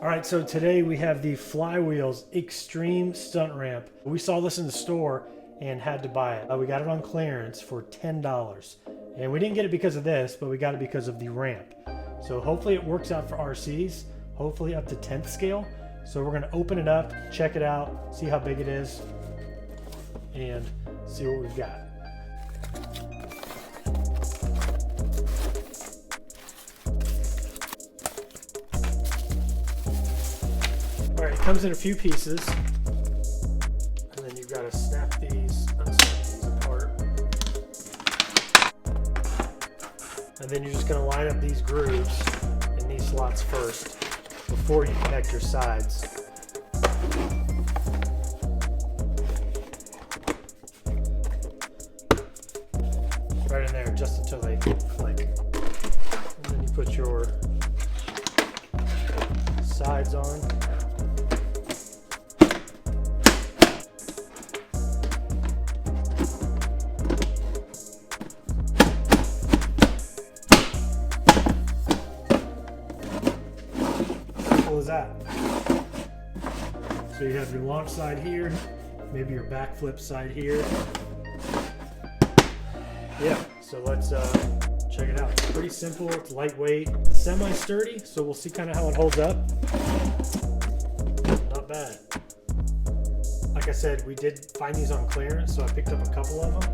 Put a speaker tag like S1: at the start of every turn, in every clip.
S1: All right, so today we have the Flywheels Extreme Stunt Ramp. We saw this in the store and had to buy it. We got it on clearance for $10. And we didn't get it because of this, but we got it because of the ramp. So hopefully it works out for RCs, hopefully up to 10th scale. So we're gonna open it up, check it out, see how big it is, and see what we've got. All right, it comes in a few pieces, and then you've got to snap these apart. And then you're just going to line up these grooves in these slots first before you connect your sides. Right in there, just until they click. And then you put your sides on. Is that. So you have your launch side here, maybe your backflip side here. Yeah, so let's check it out. It's pretty simple, it's lightweight, semi-sturdy, so we'll see kind of how it holds up. Not bad. Like I said, we did find these on clearance, so I picked up a couple of them.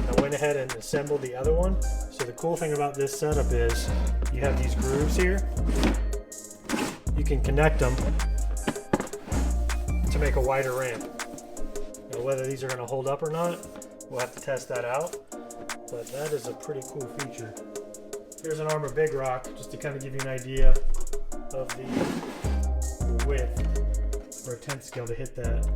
S1: I went ahead and assembled the other one. So the cool thing about this setup is you have these grooves here. You can connect them to make a wider ramp. Now, whether these are going to hold up or not, we'll have to test that out, but that is a pretty cool feature. Here's an arm of big rock, just to kind of give you an idea of the width for a 10th scale to hit that.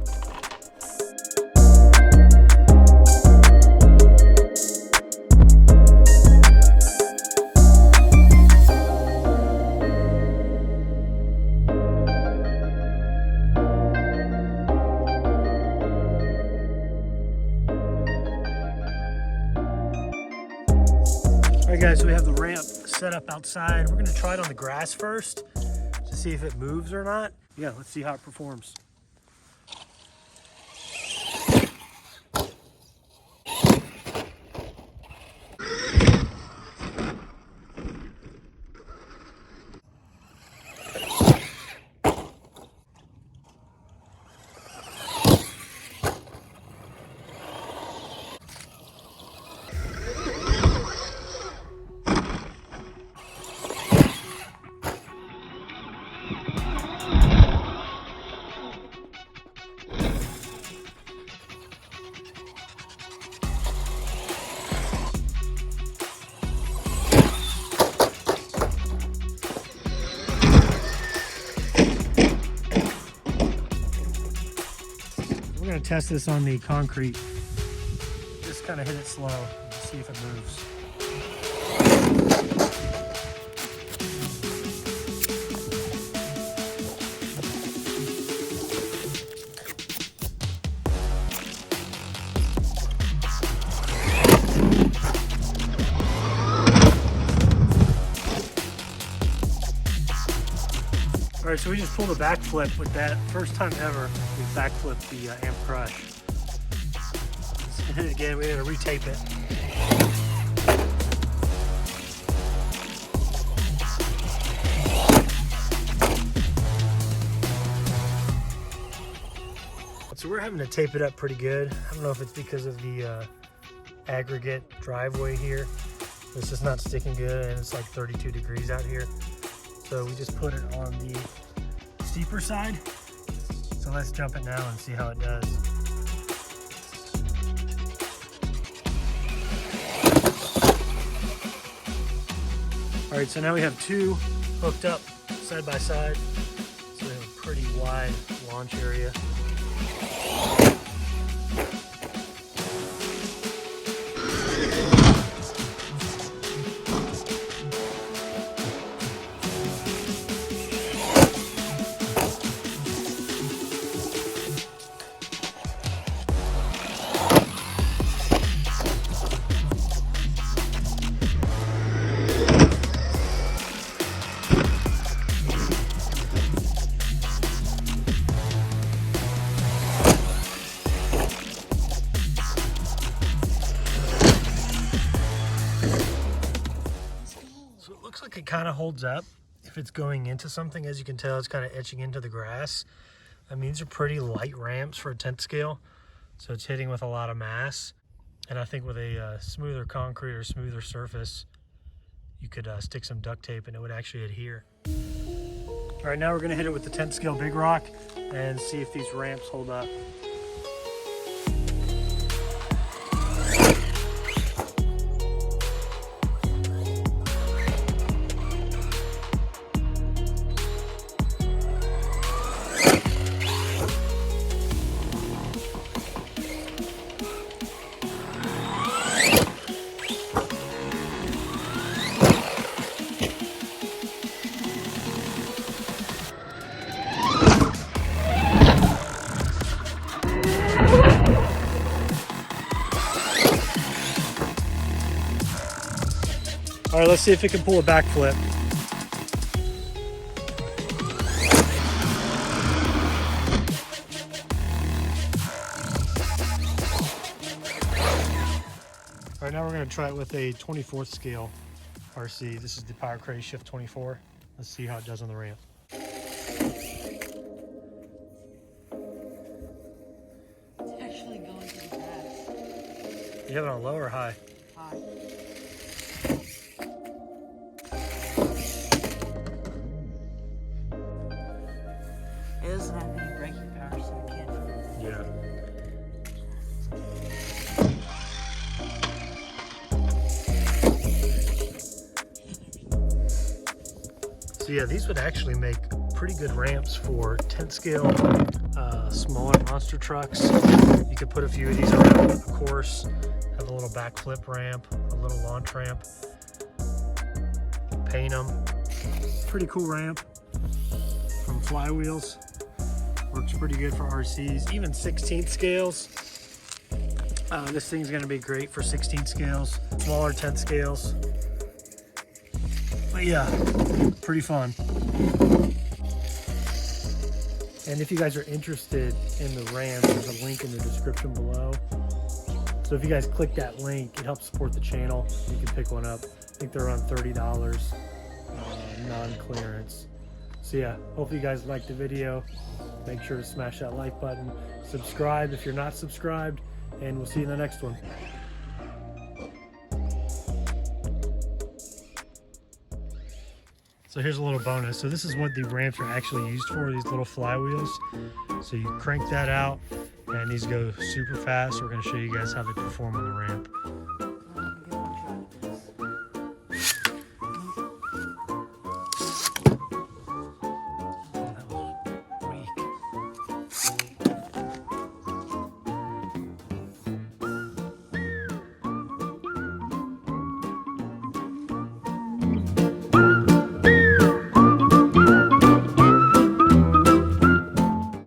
S1: All right guys, so we have the ramp set up outside. We're gonna try it on the grass first to see if it moves or not. Yeah, let's see how it performs. We're going to test this on the concrete. Just kind of hit it slow and see if it moves. All right, so we just pulled a backflip with that. First time ever we backflipped the Amp Crush. Let's hit it again, we had to retape it. So we're having to tape it up pretty good. I don't know if it's because of the aggregate driveway here. It's just not sticking good, and it's like 32 degrees out here. So we just put it on the steeper side. So let's jump it now and see how it does. All right, so now we have two hooked up side by side. So we have a pretty wide launch area. kind of holds up if it's going into something. As you can tell, it's kind of etching into the grass. I mean, these are pretty light ramps for a 10th scale, so it's hitting with a lot of mass. And I think with a smoother concrete or smoother surface, you could stick some duct tape and it would actually adhere. All right, now we're gonna hit it with the 10th scale big rock and see if these ramps hold up. All right, let's see if it can pull a backflip. All right, now we're gonna try it with a 24th scale RC. This is the Power Craze Shift 24. Let's see how it does on the ramp.
S2: It's actually going to the grass.
S1: You have it on low or high?
S2: High. It doesn't have any braking power, so it can't.
S1: Yeah. So yeah, these would actually make pretty good ramps for 10th scale, smaller monster trucks. You could put a few of these around a course, have a little backflip ramp, a little launch ramp, paint them. Pretty cool ramp from Flywheels. Works pretty good for RCs, even 16th scales. This thing's gonna be great for 16th scales, smaller 10th scales. But yeah, pretty fun. And if you guys are interested in the ramp, there's a link in the description below. So if you guys click that link, it helps support the channel. You can pick one up. I think they're around $30, non-clearance. So yeah, hopefully you guys liked the video. Make sure to smash that like button. Subscribe if you're not subscribed, and we'll see you in the next one. So here's a little bonus. So this is what the ramps are actually used for, these little flywheels. So you crank that out and these go super fast. We're gonna show you guys how they perform on the ramp.